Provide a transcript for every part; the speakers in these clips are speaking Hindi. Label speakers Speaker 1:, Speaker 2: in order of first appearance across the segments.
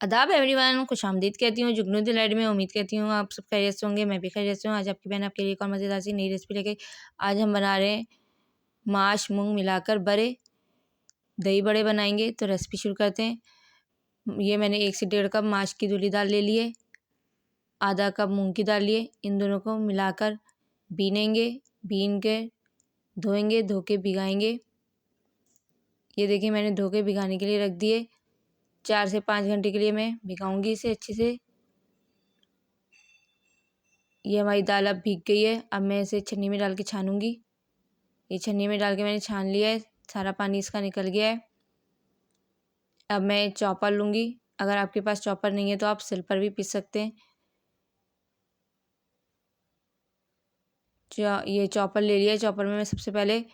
Speaker 1: आदाब एवरीवन, खुशामदीद कहती हूँ जुगनू डिलाइट में। उम्मीद करती हूँ आप सब खैरियत से होंगे। मैं भी खैरियत से हूँ। आज आपकी बहन आपके लिए एक और मज़ेदार सी नई रेसिपी लेके आज हम बना रहे हैं माश मूंग मिलाकर बड़े, दही बड़े बनाएंगे। तो रेसिपी शुरू करते हैं। ये मैंने 1 से 1.5 कप माश की धुली दाल ले लिए, आधा कप मूंग की दाल लिए। इन दोनों को मिलाकर बीनेंगे, बीन के धोएंगे, धो के भिगाएंगे। ये देखिए मैंने धो के भिगाने के लिए रख दिए। 4 से 5 घंटे के लिए मैं भिगाऊंगी इसे अच्छे से। ये हमारी दाल अब भीग गई है। अब मैं इसे छन्नी में डाल के छानूंगी। ये छन्नी में डाल के मैंने छान लिया है, सारा पानी इसका निकल गया है। अब मैं चॉपर लूँगी। अगर आपके पास चॉपर नहीं है तो आप सिल पर भी पीस सकते हैं। ये चॉपर ले लिया है। चॉपर में मैं सबसे पहले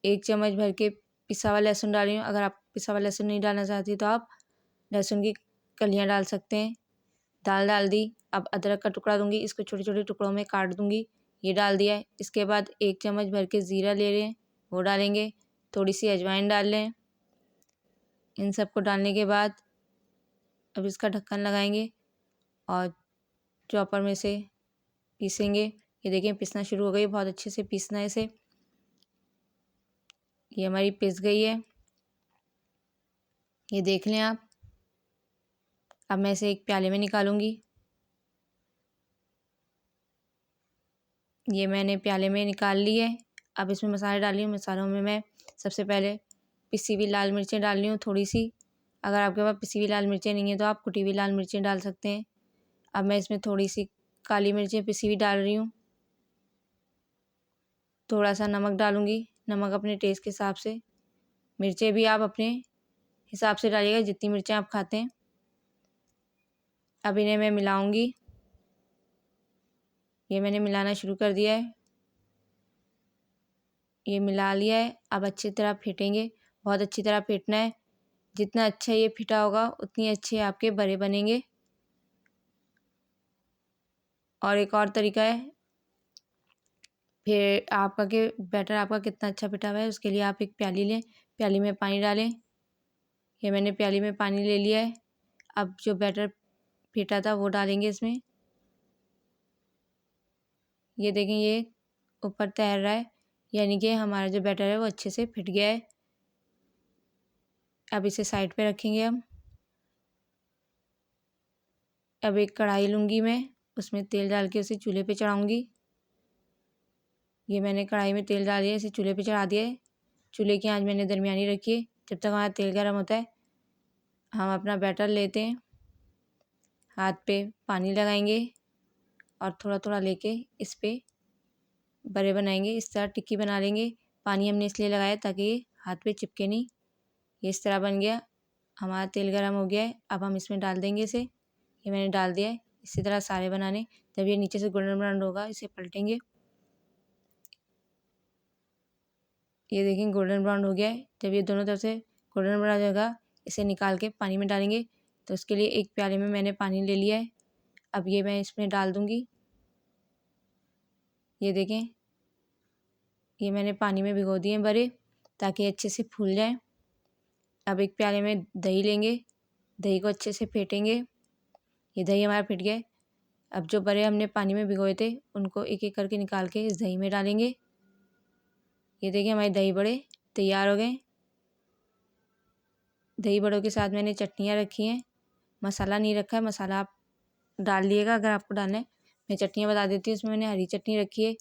Speaker 1: 1 चम्मच भर के पिसा हुआ लहसुन डाल रही हूँ। अगर आप पिसा हुआ लहसुन नहीं डालना चाहती तो आप लहसुन की कलियाँ डाल सकते हैं। दाल डाल दी। अब अदरक का टुकड़ा दूंगी, इसको छोटे छोटे टुकड़ों में काट दूंगी। ये डाल दिया है। इसके बाद 1 चम्मच भर के ज़ीरा ले रहे हैं, वो डालेंगे। थोड़ी सी अजवाइन डाल लें। इन सबको डालने के बाद अब इसका ढक्कन लगाएंगे और चॉपर में से पीसेंगे। ये देखिए पिसना शुरू हो गई, बहुत अच्छे से पीसना है इसे। ये हमारी पिस गई है, ये देख लें आप। अब मैं इसे एक प्याले में निकालूंगी। ये मैंने प्याले में निकाल ली है। अब इसमें मसाले डाल रही हूँ। मसालों में मैं सबसे पहले पिसी हुई लाल मिर्चें डाल रही हूँ थोड़ी सी। अगर आपके पास पिसी हुई लाल मिर्चें नहीं है तो आप कुटी हुई लाल मिर्चें डाल सकते हैं। अब मैं इसमें थोड़ी सी काली मिर्चें पिसी हुई डाल रही हूँ। थोड़ा सा नमक डालूँगी, नमक अपने टेस्ट के हिसाब से। मिर्चें भी आप अपने हिसाब से डालिएगा, जितनी मिर्चें आप खाते हैं। अब इन्हें मैं मिलाऊँगी। ये मैंने मिलाना शुरू कर दिया है। ये मिला लिया है। अब अच्छी तरह फेंटेंगे, बहुत अच्छी तरह फेंटना है। जितना अच्छा ये फिटा होगा उतनी अच्छे आपके बड़े बनेंगे। और एक और तरीका है, फिर आपका के बैटर आपका कितना अच्छा फिटा हुआ है उसके लिए आप एक प्याली लें, प्याली में पानी डालें। ये मैंने प्याली में पानी ले लिया है। अब जो बैटर फिटा था वो डालेंगे इसमें। ये देखें ये ऊपर तैर रहा है, यानी कि हमारा जो बैटर है वो अच्छे से फिट गया है। अब इसे साइड पे रखेंगे हम। अब एक कढ़ाई लूँगी मैं, उसमें तेल डाल के उसे चूल्हे पे चढ़ाऊँगी। ये मैंने कढ़ाई में तेल डाल दिया, इसे चूल्हे पे चढ़ा दिया है। चूल्हे की आंच मैंने दरमियानी रखी है। जब तक हमारा तेल गर्म होता है हम अपना बैटर लेते हैं, हाथ पे पानी लगाएंगे और थोड़ा थोड़ा लेके इस पे बड़े बनाएंगे। इस तरह टिक्की बना लेंगे। पानी हमने इसलिए लगाया ताकि ये हाथ पे चिपके नहीं। ये इस तरह बन गया। हमारा तेल गर्म हो गया है। अब हम इसमें डाल देंगे इसे। ये मैंने डाल दिया है। इसी तरह सारे बनाने। जब ये नीचे से गोल्डन ब्राउन होगा इसे पलटेंगे। ये देखें गोल्डन ब्राउन हो गया है। जब ये दोनों तरफ से गोल्डन ब्राउन हो जाएगा इसे निकाल के पानी में डालेंगे। तो उसके लिए एक प्याले में मैंने पानी ले लिया है। अब ये मैं इसमें डाल दूँगी। ये देखें ये मैंने पानी में भिगो दिए बड़े ताकि अच्छे से फूल जाएं। अब एक प्याले में दही लेंगे, दही को अच्छे से फेंटेंगे। ये दही हमारा फिट गया है। अब जो बड़े हमने पानी में भिगोए थे उनको एक एक करके निकाल के इस दही में डालेंगे। ये देखिए हमारे दही बड़े तैयार हो गए। दही बड़ों के साथ मैंने चटनियाँ रखी हैं। मसाला नहीं रखा है, मसाला आप डाल लिएगा अगर आपको डालना है। मैं चटनियाँ बता देती हूँ। इसमें मैंने हरी चटनी रखी है,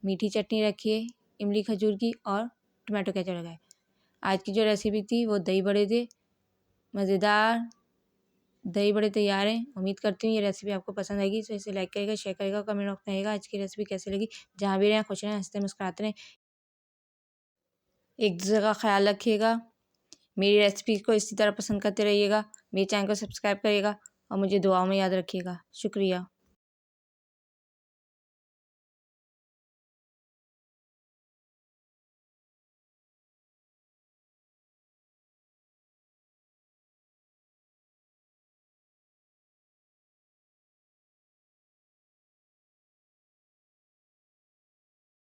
Speaker 1: मीठी चटनी रखी है, इमली खजूर की और टमाटो केचप रखा है। आज की जो रेसिपी थी वो दही बड़े थे। मज़ेदार दही बड़े तैयार हैं। उम्मीद करती हूँ ये रेसिपी आपको पसंद आएगी। तो इसे लाइक करिएगा, शेयर करिएगा, कमेंट बॉक्स में आइएगा आज की रेसिपी कैसी लगी। जहाँ भी रहें खुश रहें, हंसते मुस्कुराते रहें। एक दूसरे का ख्याल रखिएगा। मेरी रेसिपी को इसी तरह पसंद करते रहिएगा। मेरे चैनल को सब्सक्राइब करिएगा और मुझे दुआओं में याद रखिएगा। शुक्रिया।